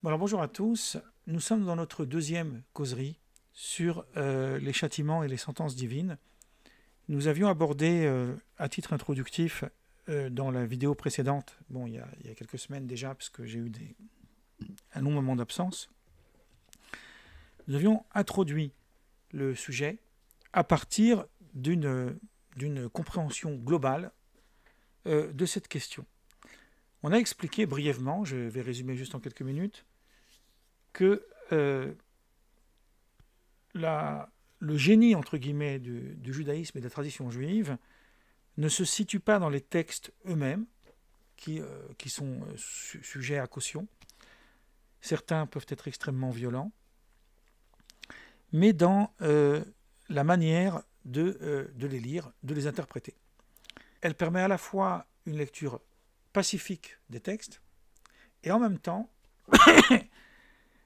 Bon, alors bonjour à tous, nous sommes dans notre deuxième causerie sur les châtiments et les sentences divines. Nous avions abordé à titre introductif dans la vidéo précédente, bon il y a quelques semaines déjà parce que j'ai eu un long moment d'absence, nous avions introduit le sujet à partir d'une compréhension globale de cette question. On a expliqué brièvement, je vais résumer juste en quelques minutes, que le génie, entre guillemets, du judaïsme et de la tradition juive ne se situe pas dans les textes eux-mêmes, qui sont sujets à caution. Certains peuvent être extrêmement violents, mais dans la manière de les lire, de les interpréter. Elle permet à la fois une lecture pacifique des textes, et en même temps,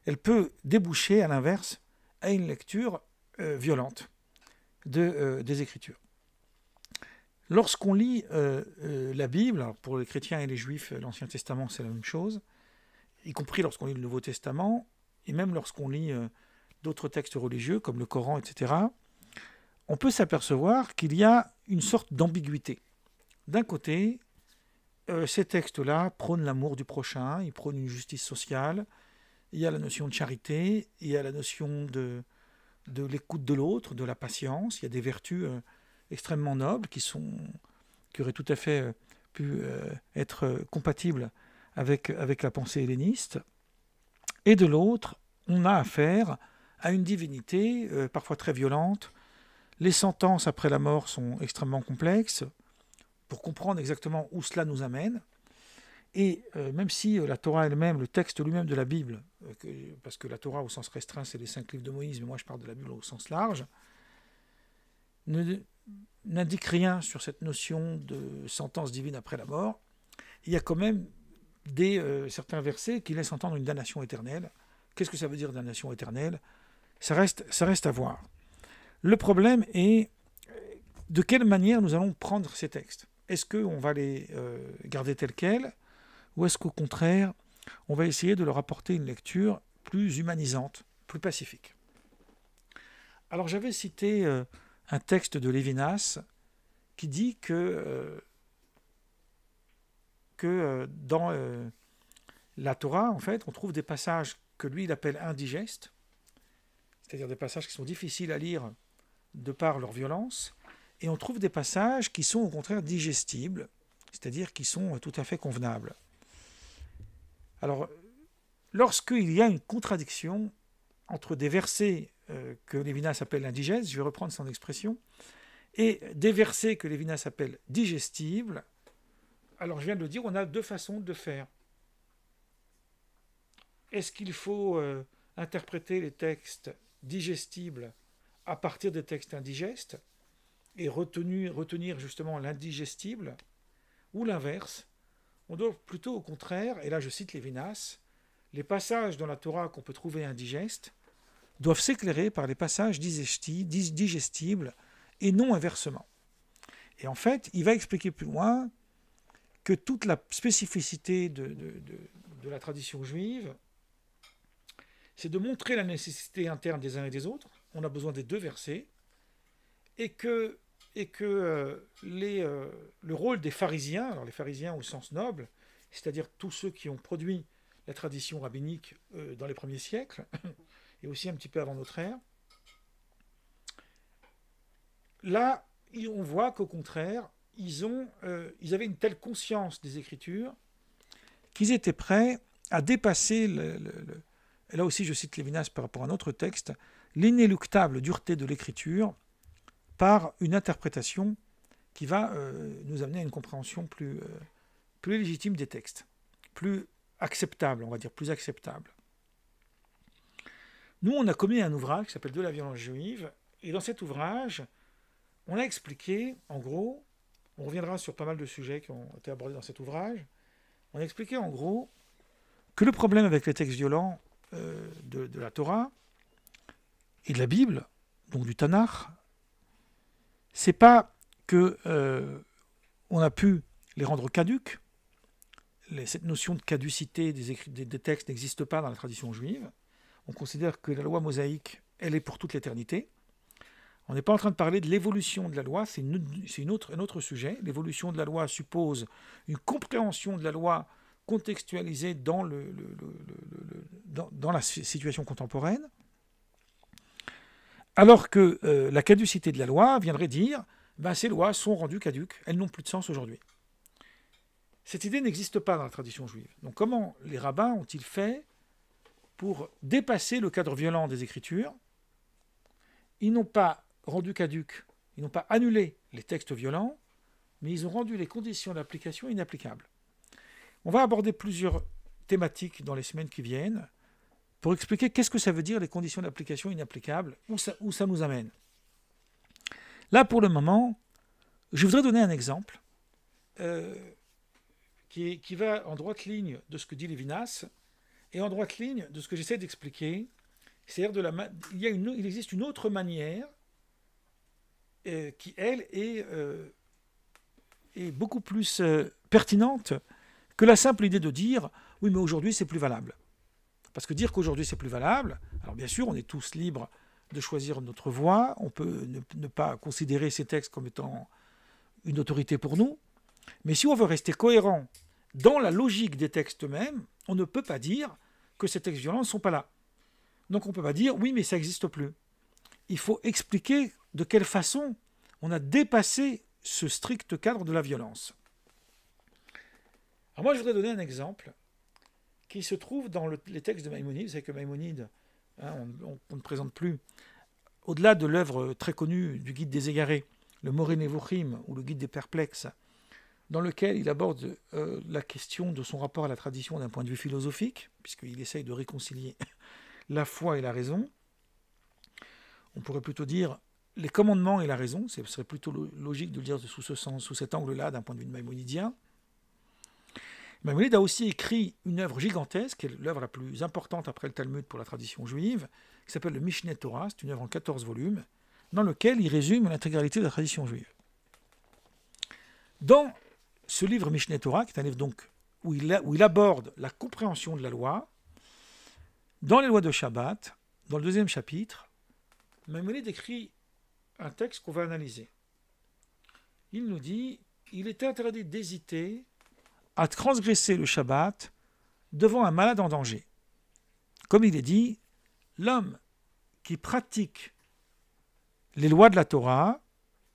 elle peut déboucher, à l'inverse, à une lecture violente des Écritures. Lorsqu'on lit la Bible, alors pour les chrétiens et les juifs, l'Ancien Testament, c'est la même chose, y compris lorsqu'on lit le Nouveau Testament, et même lorsqu'on lit d'autres textes religieux, comme le Coran, etc., on peut s'apercevoir qu'il y a une sorte d'ambiguïté. D'un côté, ces textes-là prônent l'amour du prochain, ils prônent une justice sociale, il y a la notion de charité, il y a la notion de l'écoute de l'autre, de la patience, il y a des vertus extrêmement nobles qui auraient tout à fait pu être compatibles avec la pensée helléniste. Et de l'autre, on a affaire à une divinité parfois très violente. Les sentences après la mort sont extrêmement complexes pour comprendre exactement où cela nous amène. Et même si la Torah elle-même, le texte lui-même de la Bible, parce que la Torah au sens restreint c'est les 5 livres de Moïse, mais moi je parle de la Bible au sens large, n'indique rien sur cette notion de sentence divine après la mort, il y a quand même certains versets qui laissent entendre une damnation éternelle. Qu'est-ce que ça veut dire damnation éternelle ? Ça reste à voir. Le problème est de quelle manière nous allons prendre ces textes. Est-ce qu'on va les garder tels quels ? Ou est-ce qu'au contraire, on va essayer de leur apporter une lecture plus humanisante, plus pacifique ? Alors j'avais cité un texte de Lévinas qui dit que dans la Torah, en fait, on trouve des passages que lui, il appelle indigestes, c'est-à-dire des passages qui sont difficiles à lire de par leur violence, et on trouve des passages qui sont au contraire digestibles, c'est-à-dire qui sont tout à fait convenables. Alors, lorsqu'il y a une contradiction entre des versets que Lévinas appelle indigestes, je vais reprendre son expression, et des versets que Lévinas appelle digestibles, alors je viens de le dire, on a deux façons de faire. Est-ce qu'il faut interpréter les textes digestibles à partir des textes indigestes et retenir justement l'indigestible, ou l'inverse? On doit plutôt au contraire, et là je cite Lévinas, les passages dans la Torah qu'on peut trouver indigestes doivent s'éclairer par les passages digestibles et non inversement. Et en fait, il va expliquer plus loin que toute la spécificité de la tradition juive, c'est de montrer la nécessité interne des uns et des autres. On a besoin des deux versets, et que le rôle des pharisiens, alors les pharisiens au sens noble, c'est-à-dire tous ceux qui ont produit la tradition rabbinique dans les premiers siècles, et aussi un petit peu avant notre ère, là, on voit qu'au contraire, ils avaient une telle conscience des Écritures qu'ils étaient prêts à dépasser, là aussi je cite Lévinas par rapport à un autre texte, l'inéluctable dureté de l'Écriture par une interprétation qui va nous amener à une compréhension plus légitime des textes, plus acceptable, on va dire, plus acceptable. Nous, on a commis un ouvrage qui s'appelle « De la violence juive », et dans cet ouvrage, on a expliqué, en gros, on reviendra sur pas mal de sujets qui ont été abordés dans cet ouvrage, on a expliqué en gros que le problème avec les textes violents de la Torah et de la Bible, donc du Tanakh, c'est pas que on a pu les rendre caduques, cette notion de caducité des textes n'existe pas dans la tradition juive. On considère que la loi mosaïque, elle est pour toute l'éternité. On n'est pas en train de parler de l'évolution de la loi, c'est un autre sujet. L'évolution de la loi suppose une compréhension de la loi contextualisée dans la situation contemporaine, alors que la caducité de la loi viendrait dire ces lois sont rendues caduques, elles n'ont plus de sens aujourd'hui. Cette idée n'existe pas dans la tradition juive. Donc comment les rabbins ont-ils fait pour dépasser le cadre violent des Écritures? Ils n'ont pas rendu caduques, ils n'ont pas annulé les textes violents, mais ils ont rendu les conditions d'application inapplicables. On va aborder plusieurs thématiques dans les semaines qui viennent pour expliquer qu'est-ce que ça veut dire les conditions d'application inapplicables, où ça nous amène. Là, pour le moment, je voudrais donner un exemple qui va en droite ligne de ce que dit Lévinas et en droite ligne de ce que j'essaie d'expliquer. C'est-à-dire il existe une autre manière qui, elle, est beaucoup plus pertinente que la simple idée de dire « oui, mais aujourd'hui, c'est plus valable ». Parce que dire qu'aujourd'hui, c'est plus valable, alors bien sûr, on est tous libres de choisir notre voie, on peut ne pas considérer ces textes comme étant une autorité pour nous, mais si on veut rester cohérent dans la logique des textes eux-mêmes, on ne peut pas dire que ces textes violents ne sont pas là. Donc on ne peut pas dire « oui, mais ça n'existe plus ». Il faut expliquer de quelle façon on a dépassé ce strict cadre de la violence. Alors moi, je voudrais donner un exemple qui se trouve dans les textes de Maïmonide. Vous savez que Maïmonide, on ne présente plus, au-delà de l'œuvre très connue du Guide des Égarés, le Moré Nevuchim ou le Guide des Perplexes, dans lequel il aborde la question de son rapport à la tradition d'un point de vue philosophique, puisqu'il essaye de réconcilier la foi et la raison. On pourrait plutôt dire les commandements et la raison, ce serait plutôt logique de le dire sous cet angle-là, d'un point de vue maïmonidien. Maïmonide a aussi écrit une œuvre gigantesque, qui est l'œuvre la plus importante après le Talmud pour la tradition juive, qui s'appelle le Mishneh Torah. C'est une œuvre en 14 volumes, dans lequel il résume l'intégralité de la tradition juive. Dans ce livre Mishneh Torah, qui est un livre donc où il aborde la compréhension de la loi, dans les lois de Shabbat, dans le 2e chapitre, Maïmonide écrit un texte qu'on va analyser. Il nous dit « Il est interdit d'hésiter à transgresser le Shabbat devant un malade en danger. Comme il est dit, l'homme qui pratique les lois de la Torah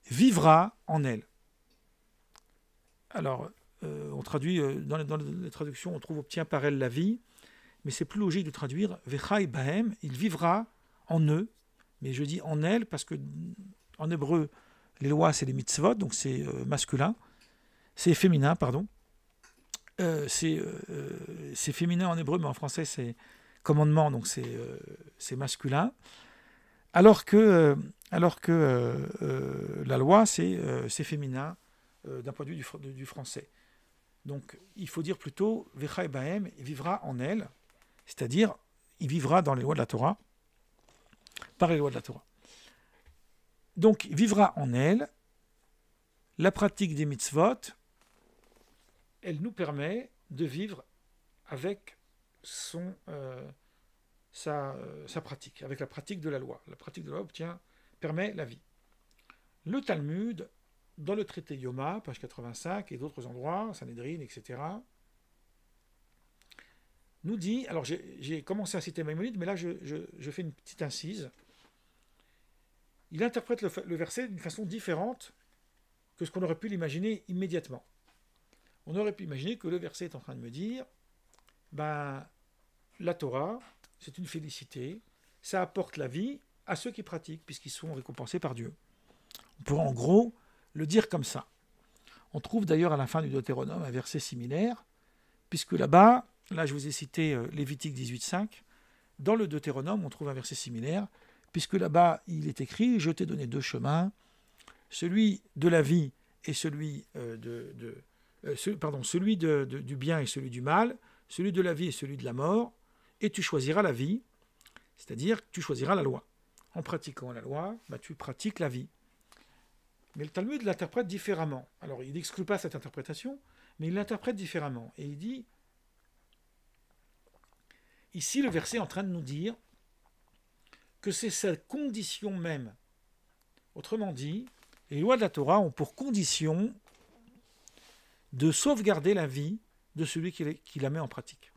vivra en elle. » Alors, on traduit, dans les traductions, on trouve « obtient par elle la vie », mais c'est plus logique de traduire « Vechai bahem », il vivra en eux, mais je dis en elle parce que en hébreu, les lois, c'est les mitzvot, donc c'est masculin, c'est féminin, pardon. C'est féminin en hébreu, mais en français, c'est commandement, donc c'est masculin. Alors que la loi, c'est féminin d'un point de vue du français. Donc, il faut dire plutôt « Vechai bahem », il vivra en elle, c'est-à-dire, il vivra dans les lois de la Torah, par les lois de la Torah. Donc, il vivra en elle. La pratique des mitzvot, elle nous permet de vivre avec sa pratique, avec la pratique de la loi. La pratique de la loi permet la vie. Le Talmud, dans le traité Yoma, page 85, et d'autres endroits, Sanhedrin, etc., nous dit, alors j'ai commencé à citer Maïmonide, mais là je fais une petite incise. Il interprète le verset d'une façon différente que ce qu'on aurait pu l'imaginer immédiatement. On aurait pu imaginer que le verset est en train de me dire la Torah, c'est une félicité, ça apporte la vie à ceux qui pratiquent, puisqu'ils sont récompensés par Dieu. On pourrait en gros le dire comme ça. On trouve d'ailleurs à la fin du Deutéronome un verset similaire, puisque là-bas, là je vous ai cité Lévitique 18.5, dans le Deutéronome on trouve un verset similaire, puisque là-bas il est écrit « Je t'ai donné 2 chemins, celui de la vie et celui du bien et celui du mal, celui de la vie et celui de la mort, et tu choisiras la vie, c'est-à-dire que tu choisiras la loi. En pratiquant la loi, tu pratiques la vie. » Mais le Talmud l'interprète différemment. Alors il n'exclut pas cette interprétation, mais il l'interprète différemment. Et il dit, ici le verset est en train de nous dire que c'est sa condition même. Autrement dit, les lois de la Torah ont pour condition de sauvegarder la vie de celui qui la met en pratique.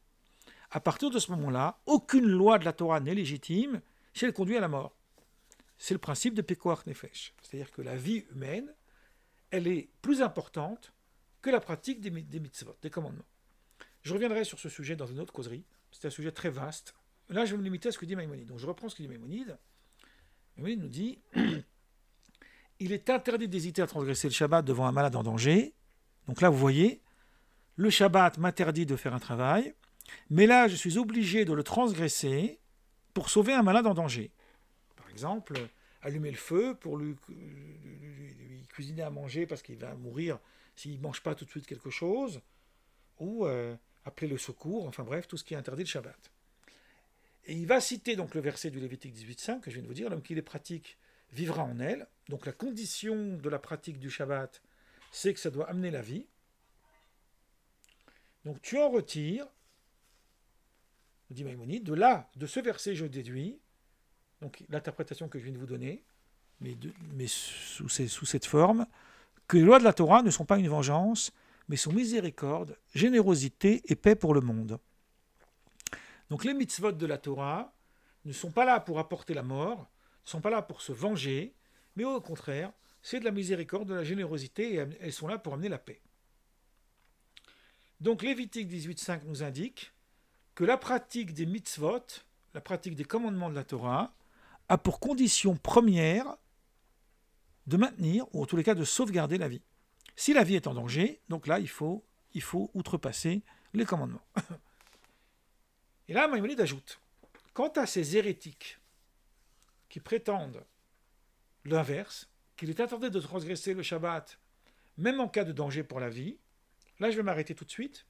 À partir de ce moment-là, aucune loi de la Torah n'est légitime si elle conduit à la mort. C'est le principe de Pekuach Nefesh. C'est-à-dire que la vie humaine, elle est plus importante que la pratique des mitzvot, des commandements. Je reviendrai sur ce sujet dans une autre causerie. C'est un sujet très vaste. Là, je vais me limiter à ce que dit Maïmonide. Donc je reprends ce que dit Maïmonide. Maïmonide nous dit « Il est interdit d'hésiter à transgresser le Shabbat devant un malade en danger. » Donc là, vous voyez, le Shabbat m'interdit de faire un travail, mais là, je suis obligé de le transgresser pour sauver un malade en danger. Par exemple, allumer le feu pour lui cuisiner à manger parce qu'il va mourir s'il ne mange pas tout de suite quelque chose, ou appeler le secours, enfin bref, tout ce qui est interdit le Shabbat. Et il va citer donc le verset du Lévitique 18.5, que je viens de vous dire, l'homme qui les pratique vivra en elle. Donc la condition de la pratique du Shabbat, c'est que ça doit amener la vie. Donc tu en retires, dit Maïmonide, de ce verset je déduis, donc l'interprétation que je viens de vous donner, mais sous cette forme, que les lois de la Torah ne sont pas une vengeance, mais sont miséricorde, générosité et paix pour le monde. Donc les mitzvot de la Torah ne sont pas là pour apporter la mort, ne sont pas là pour se venger, mais au contraire, c'est de la miséricorde, de la générosité, et elles sont là pour amener la paix. Donc Lévitique 18.5 nous indique que la pratique des mitzvot, la pratique des commandements de la Torah, a pour condition première de maintenir, ou en tous les cas de sauvegarder la vie. Si la vie est en danger, donc là il faut outrepasser les commandements. Et là, Maïmonide ajoute, quant à ces hérétiques qui prétendent l'inverse, qu'il est interdit de transgresser le Shabbat, même en cas de danger pour la vie, là je vais m'arrêter tout de suite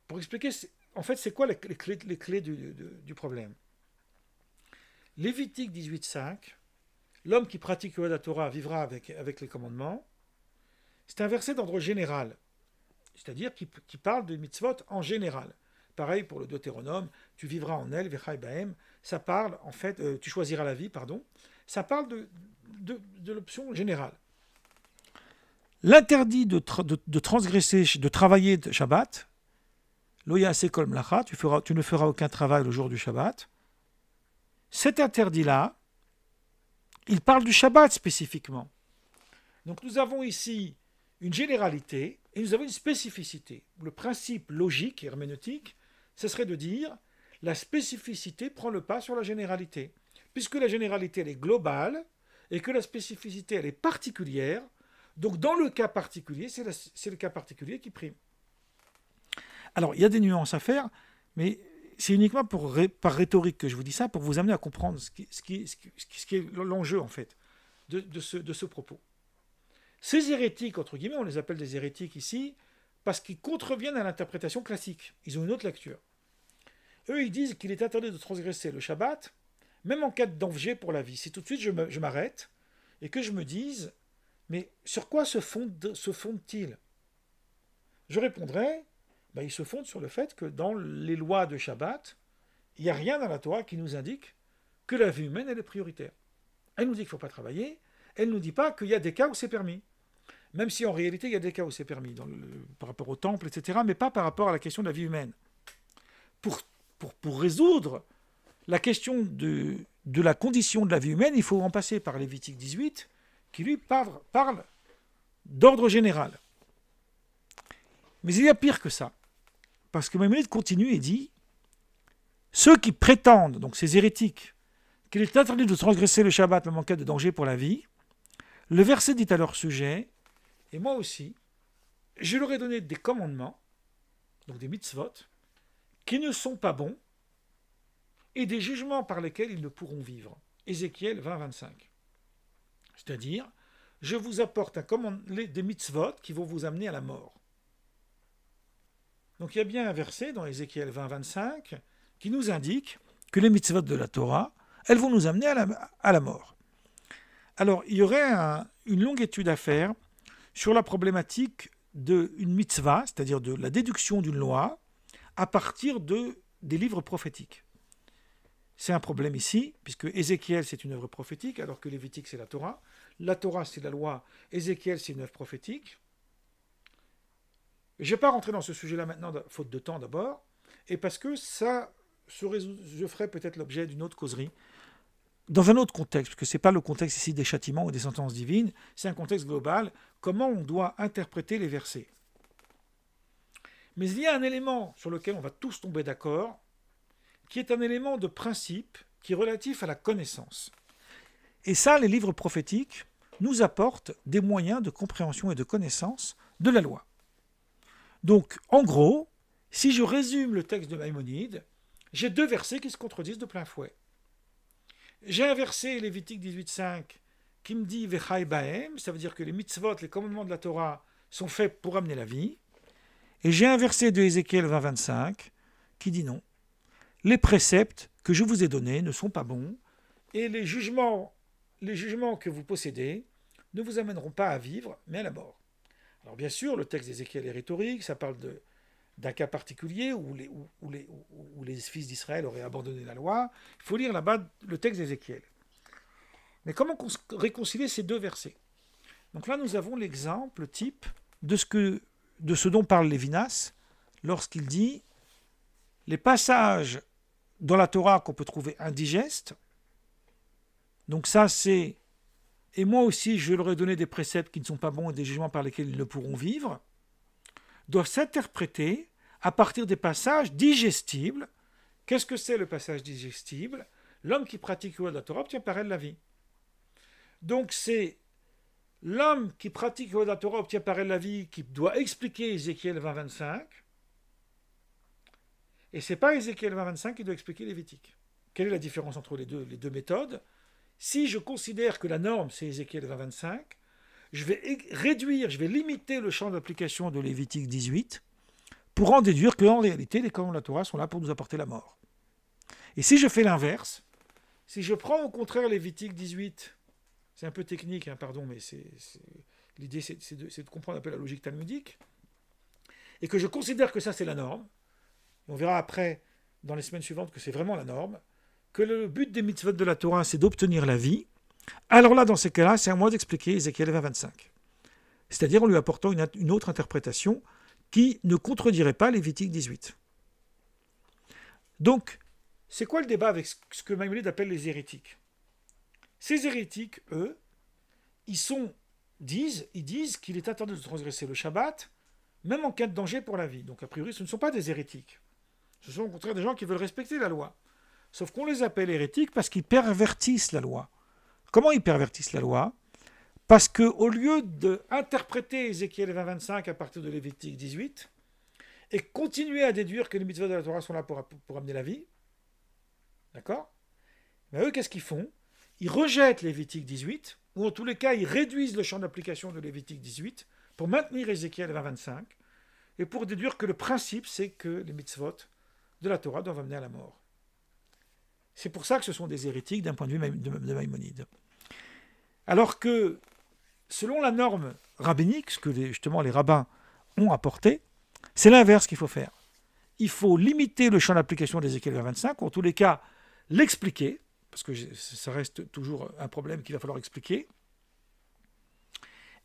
pour expliquer, en fait, c'est quoi les clés du problème. Lévitique 18.5, l'homme qui pratique la Torah vivra avec les commandements, c'est un verset d'ordre général, c'est-à-dire qui parle de mitzvot en général. Pareil pour le Deutéronome, tu vivras en elle, vechai bahem, ça parle, en fait, tu choisiras la vie, pardon, ça parle de l'option générale. L'interdit de transgresser, de travailler de Shabbat, lo ya'aseh kol melacha, tu ne feras aucun travail le jour du Shabbat. Cet interdit-là, il parle du Shabbat spécifiquement. Donc nous avons ici une généralité et nous avons une spécificité. Le principe logique et herméneutique, ce serait de dire la spécificité prend le pas sur la généralité. Puisque la généralité elle est globale et que la spécificité elle est particulière, donc dans le cas particulier, c'est le cas particulier qui prime. Alors il y a des nuances à faire, mais c'est uniquement par rhétorique que je vous dis ça, pour vous amener à comprendre ce qui est l'enjeu en fait de ce propos. Ces hérétiques, entre guillemets, on les appelle des hérétiques ici, parce qu'ils contreviennent à l'interprétation classique. Ils ont une autre lecture. Eux, ils disent qu'il est interdit de transgresser le Shabbat, même en cas de danger pour la vie. Si tout de suite je m'arrête et que je me dise, mais sur quoi se fondent-ils? Je répondrai, ils se fondent sur le fait que dans les lois de Shabbat, il n'y a rien dans la Torah qui nous indique que la vie humaine elle est prioritaire. Elle nous dit qu'il ne faut pas travailler, elle ne nous dit pas qu'il y a des cas où c'est permis. Même si en réalité il y a des cas où c'est permis, par rapport au temple, etc., mais pas par rapport à la question de la vie humaine. Pour résoudre la question de la condition de la vie humaine, il faut en passer par Lévitique 18, qui lui parle d'ordre général. Mais il y a pire que ça. Parce que Maïmonide continue et dit « Ceux qui prétendent, donc ces hérétiques, qu'il est interdit de transgresser le Shabbat même en cas de danger pour la vie, le verset dit à leur sujet, et moi aussi, je leur ai donné des commandements, donc des mitzvot, qui ne sont pas bons, et des jugements par lesquels ils ne pourront vivre. » Ézéchiel 20, 25. C'est-à-dire, je vous apporte des mitzvot qui vont vous amener à la mort. Donc il y a bien un verset dans Ézéchiel 20, 25 qui nous indique que les mitzvot de la Torah, elles vont nous amener à la mort. Alors il y aurait une longue étude à faire sur la problématique d'une mitzvah, c'est-à-dire de la déduction d'une loi, à partir des livres prophétiques. C'est un problème ici, puisque Ézéchiel, c'est une œuvre prophétique, alors que Lévitique, c'est la Torah. La Torah, c'est la loi. Ézéchiel, c'est une œuvre prophétique. Je ne vais pas rentrer dans ce sujet-là maintenant, faute de temps d'abord, et parce que ça je ferai peut-être l'objet d'une autre causerie, dans un autre contexte, parce que ce n'est pas le contexte ici des châtiments ou des sentences divines, c'est un contexte global, comment on doit interpréter les versets. Mais il y a un élément sur lequel on va tous tomber d'accord, qui est un élément de principe, qui est relatif à la connaissance. Et ça, les livres prophétiques nous apportent des moyens de compréhension et de connaissance de la loi. Donc, en gros, si je résume le texte de Maïmonide, j'ai deux versets qui se contredisent de plein fouet. J'ai un verset, Lévitique 18.5, qui me dit « Vechai bahem », ça veut dire que les mitzvot, les commandements de la Torah, sont faits pour amener la vie. Et j'ai un verset de Ézéchiel 20.25 qui dit non. Les préceptes que je vous ai donnés ne sont pas bons et les jugements que vous possédez ne vous amèneront pas à vivre, mais à la mort. Alors bien sûr, le texte d'Ézéchiel est rhétorique, ça parle d'un cas particulier où les fils d'Israël auraient abandonné la loi. Il faut lire là-bas le texte d'Ézéchiel. Mais comment réconcilier ces deux versets? Donc là, nous avons l'exemple type de ce dont parle Lévinas lorsqu'il dit les passages dans la Torah qu'on peut trouver indigestes. Donc ça, c'est « Et moi aussi, je leur ai donné des préceptes qui ne sont pas bons et des jugements par lesquels ils ne pourront vivre », doivent s'interpréter à partir des passages digestibles. Qu'est-ce que c'est le passage digestible? L'homme qui pratique la Torah obtient par elle la vie. Donc c'est l'homme qui pratique la Torah obtient par elle la vie qui doit expliquer Ézéchiel 20.25. Et ce n'est pas Ézéchiel 20.25 qui doit expliquer Lévitique. Quelle est la différence entre les deux méthodes? Si je considère que la norme, c'est Ézéchiel 20.25, je vais limiter le champ d'application de Lévitique 18 pour en déduire qu'en réalité, les commandements de la Torah sont là pour nous apporter la mort. Et si je fais l'inverse, si je prends au contraire Lévitique 18, c'est un peu technique, pardon, mais l'idée c'est de comprendre un peu la logique talmudique, et que je considère que ça c'est la norme, on verra après, dans les semaines suivantes, que c'est vraiment la norme, que le but des mitzvot de la Torah, c'est d'obtenir la vie, alors là, dans ces cas-là, c'est à moi d'expliquer Ézéchiel 20.25. C'est-à-dire en lui apportant une autre interprétation qui ne contredirait pas Lévitique 18. Donc, c'est quoi le débat avec ce que Maïmonide appelle les hérétiques? Ces hérétiques, eux, ils disent qu'il est interdit de transgresser le Shabbat, même en cas de danger pour la vie. Donc, a priori, ce ne sont pas des hérétiques. Ce sont au contraire des gens qui veulent respecter la loi. Sauf qu'on les appelle hérétiques parce qu'ils pervertissent la loi. Comment ils pervertissent la loi? Parce qu'au lieu d'interpréter Ézéchiel 20.25 à partir de Lévitique 18 et continuer à déduire que les mitzvot de la Torah sont là pour amener la vie, d'accord? Mais eux, qu'est-ce qu'ils font? Ils rejettent Lévitique 18, ou en tous les cas, ils réduisent le champ d'application de Lévitique 18 pour maintenir Ézéchiel 20.25 et pour déduire que le principe, c'est que les mitzvot de la Torah doivent amener à la mort. C'est pour ça que ce sont des hérétiques d'un point de vue de Maïmonide. Alors que, selon la norme rabbinique, ce que justement les rabbins ont apporté, c'est l'inverse qu'il faut faire. Il faut limiter le champ d'application d'Ézéchiel 25, ou en tous les cas l'expliquer, parce que ça reste toujours un problème qu'il va falloir expliquer,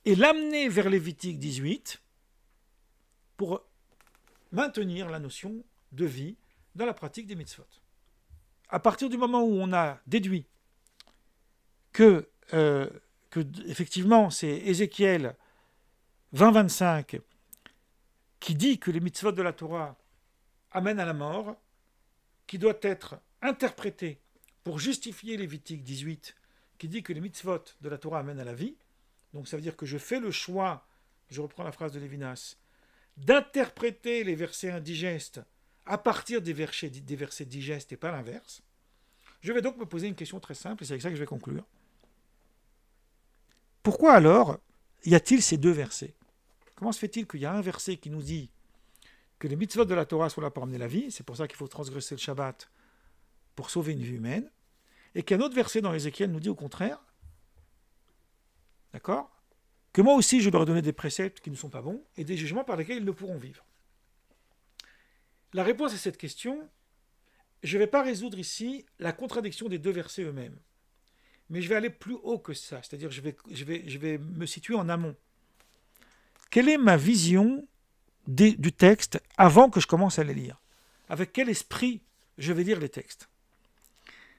et l'amener vers Lévitique 18 pour maintenir la notion de vie dans la pratique des mitzvot. À partir du moment où on a déduit que effectivement c'est Ézéchiel 20.25 qui dit que les mitzvot de la Torah amènent à la mort, qui doit être interprété pour justifier Lévitique 18 qui dit que les mitzvot de la Torah amènent à la vie. Donc ça veut dire que je fais le choix, je reprends la phrase de Lévinas, d'interpréter les versets indigestes à partir des versets digestes et pas l'inverse. Je vais donc me poser une question très simple, et c'est avec ça que je vais conclure. Pourquoi alors y a-t-il ces deux versets? Comment se fait-il qu'il y a un verset qui nous dit que les mitzvot de la Torah sont là pour amener la vie, c'est pour ça qu'il faut transgresser le Shabbat pour sauver une vie humaine, et qu'un autre verset dans Ézéchiel nous dit au contraire, d'accord, que moi aussi je leur ai donné des préceptes qui ne sont pas bons et des jugements par lesquels ils ne pourront vivre. La réponse à cette question, je ne vais pas résoudre ici la contradiction des deux versets eux-mêmes, mais je vais aller plus haut que ça, c'est-à-dire je vais me situer en amont. Quelle est ma vision du texte avant que je commence à les lire? Avec quel esprit je vais lire les textes?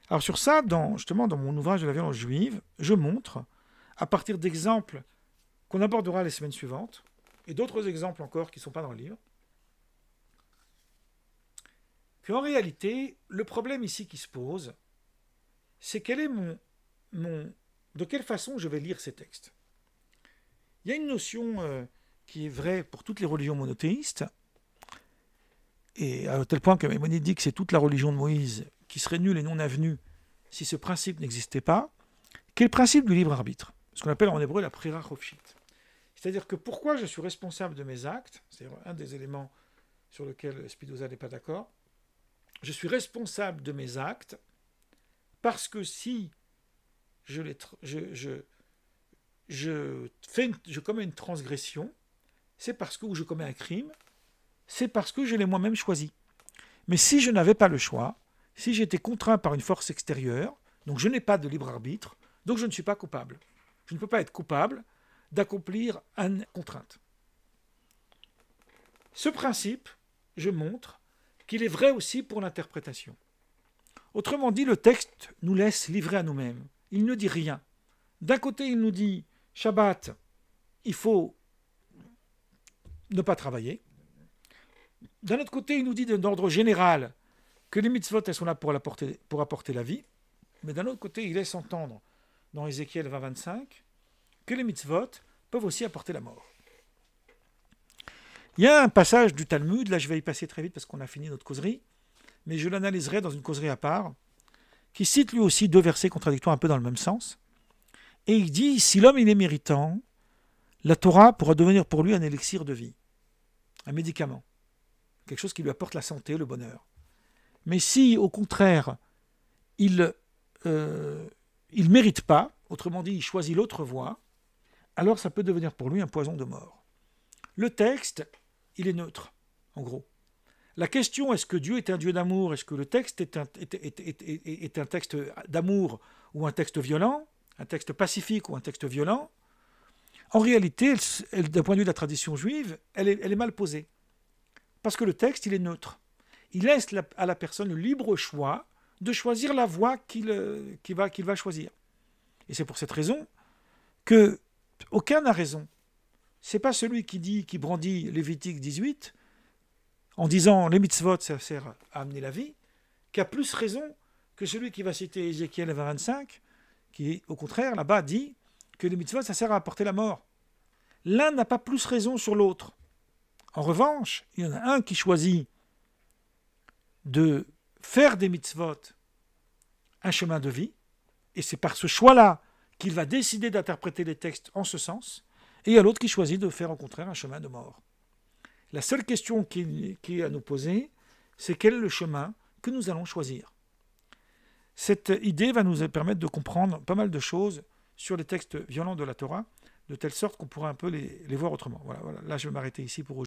Alors sur ça, justement dans mon ouvrage de la violence juive, je montre, à partir d'exemples qu'on abordera les semaines suivantes, et d'autres exemples encore qui ne sont pas dans le livre, qu'en réalité, le problème ici qui se pose, c'est quel est de quelle façon je vais lire ces textes. Il y a une notion qui est vraie pour toutes les religions monothéistes, et à tel point que Maïmonide dit que c'est toute la religion de Moïse qui serait nulle et non avenue si ce principe n'existait pas, qui est le principe du libre arbitre, ce qu'on appelle en hébreu la prira chofshit. C'est-à-dire que pourquoi je suis responsable de mes actes, c'est un des éléments sur lequel Spinoza n'est pas d'accord, je suis responsable de mes actes parce que si je commets une transgression, c'est parce que, ou je commets un crime, c'est parce que je l'ai moi-même choisi. Mais si je n'avais pas le choix, si j'étais contraint par une force extérieure, donc je n'ai pas de libre arbitre, donc je ne suis pas coupable. Je ne peux pas être coupable d'accomplir une contrainte. Ce principe, je montre qu'il est vrai aussi pour l'interprétation. Autrement dit, le texte nous laisse livrer à nous-mêmes. Il ne dit rien. D'un côté, il nous dit « Shabbat, il faut ne pas travailler ». D'un autre côté, il nous dit d'ordre général que les mitzvot, elles sont là pour apporter la vie. Mais d'un autre côté, il laisse entendre dans Ézéchiel 20-25 que les mitzvot peuvent aussi apporter la mort. Il y a un passage du Talmud, là je vais y passer très vite parce qu'on a fini notre causerie, mais je l'analyserai dans une causerie à part, qui cite lui aussi deux versets contradictoires un peu dans le même sens. Et il dit, si l'homme il est méritant, la Torah pourra devenir pour lui un élixir de vie, un médicament, quelque chose qui lui apporte la santé, le bonheur. Mais si, au contraire, il mérite pas, autrement dit, il choisit l'autre voie, alors ça peut devenir pour lui un poison de mort. Le texte, il est neutre, en gros. La question, est-ce que Dieu est un Dieu d'amour? Est-ce que le texte est un texte d'amour ou un texte violent? Un texte pacifique ou un texte violent? En réalité, d'un point de vue de la tradition juive, elle est mal posée. Parce que le texte, il est neutre. Il laisse à la personne le libre choix de choisir la voie qu'il va choisir. Et c'est pour cette raison que aucun n'a raison. C'est pas celui qui brandit Lévitique 18 en disant les mitzvot ça sert à amener la vie, qui a plus raison que celui qui va citer Ézéchiel 25, qui au contraire là-bas dit que les mitzvot ça sert à apporter la mort. L'un n'a pas plus raison sur l'autre. En revanche, il y en a un qui choisit de faire des mitzvot un chemin de vie, et c'est par ce choix-là qu'il va décider d'interpréter les textes en ce sens, et il y a l'autre qui choisit de faire au contraire un chemin de mort. La seule question qui est à nous poser, c'est quel est le chemin que nous allons choisir. Cette idée va nous permettre de comprendre pas mal de choses sur les textes violents de la Torah, de telle sorte qu'on pourra un peu les voir autrement. Voilà, là je vais m'arrêter ici pour aujourd'hui.